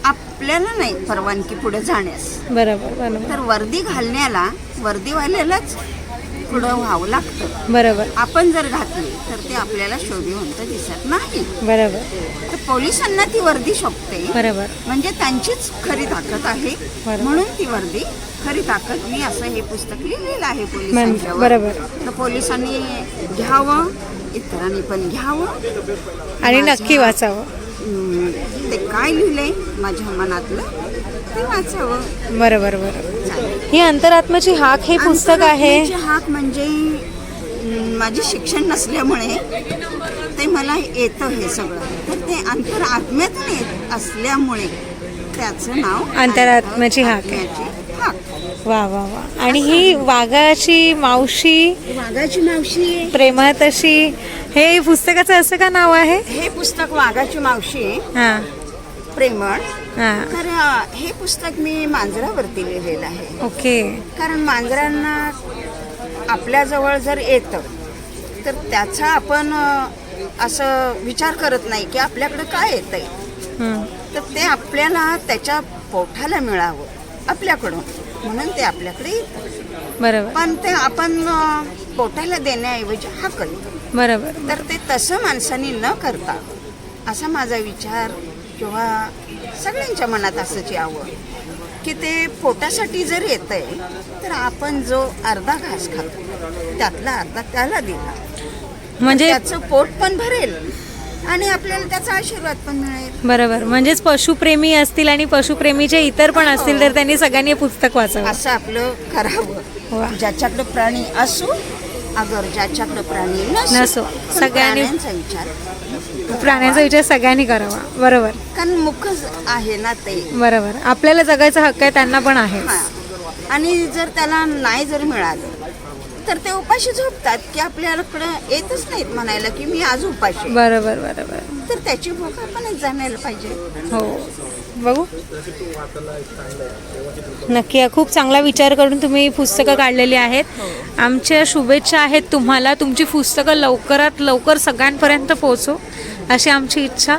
आपल्याला नाही परवानगी पुढे जाण्यास. बरोबर बरोबर तर वर्दी घालण्याला वर्दीवाल्यालाच पुढं व्हावं लागतं. बरोबर आपण जर घातली तर ते आपल्याला शोभिवंत दिसत नाही. बरोबर तर पोलिसांना ती वर्दी शोभते, बरोबर म्हणजे त्यांचीच खरी ताकद आहे. बरोबर. म्हणून ती वर्दी खरी ताकद. मी असं हे पुस्तक लिहिलेलं आहे म्हणजे पोलिसांच्यावर. बरोबर. तर पोलिसांनी घ्यावं, इतरांनी पण घ्यावं आणि माझ्या- नक्की वाचावं. ते काय लिहिलंय माझ्या मनातलं ते वाचावं. बरोबर बरोबर. ही अंतरात्म्याची हाक हे पुस्तक आहे. अंतरात्म्याची हाक म्हणजे माझे शिक्षण नसल्यामुळे ते मला येतं हे सगळं. तर ते अंतरात्म्यातून येत असल्यामुळे त्याचं नाव अंतरात्म्याची हाक आहे. अंतरात्म्याची हाक. वा वा वा. आणि ही वाघाची मावशी, वाघाची मावशी. प्रेमतशी, हे पुस्तकाचं असं का नाव आहे? हे पुस्तक वाघाची मावशी हां प्रेमळ. हां. तर हे पुस्तक मी मांजरावरती लिहिलेलं आहे. ओके. कारण मांजरांना आपल्याजवळ जर येतं तर त्याचा आपण असं विचार करत नाही की आपल्याकडे काय येतंय. हं. तर ते आपल्याला त्याच्या पोटाला मिळावं आपल्याकडून, म्हणून ते आपल्याकडे येतं. बरोबर पण ते आपण पोटाला देण्याऐवजी हाकलतो. बरोबर. तर ते तसं माणसांनी न करता असा माझा विचार किंवा सगळ्यांच्या मनात असंच यावं की ते पोटासाठी जर येतंय तर आपण जो अर्धा घास खातो त्यातला अर्धा त्याला दिला म्हणजे त्याचं पोट पण भरेल आणि आपल्याला त्याचा आशीर्वाद पण मिळेल. बरोबर. म्हणजेच पशुप्रेमी असतील आणि पशुप्रेमीचे इतर पण असतील तर त्यांनी सगळ्यांनी हे पुस्तक वाचावं. असं आपलं वा. करावं. ज्याच्याकडे प्राणी असो अगर ज्याच्याकडे प्राणी नसो, पण सगळ्यांनी प्राण्यांचा विचार प्राण्यांचा विचार सगळ्यांनी करावा. बरोबर कारण मुखच आहे ना ते. बरोबर. आपल्याला जगायचा हक्क आहे, त्यांना पण आहे. हा. आणि जर त्याला नाही जर मिळालं तर ते उपाशी झोपतात की आपल्याकडे येतच नाहीत म्हणायला की मी आज उपाशी. बरोबर बरोबर. तर त्याची भूक आपणच जाणायला पाहिजे. हो बघू नक्की. खूप चांगला विचार करून तुम्ही ही पुस्तकं काढलेली आहेत. आमच्या शुभेच्छा आहेत तुम्हाला. तुमची पुस्तकं लवकरात लवकर सगळ्यांपर्यंत पोहोचो अशी आमची इच्छा.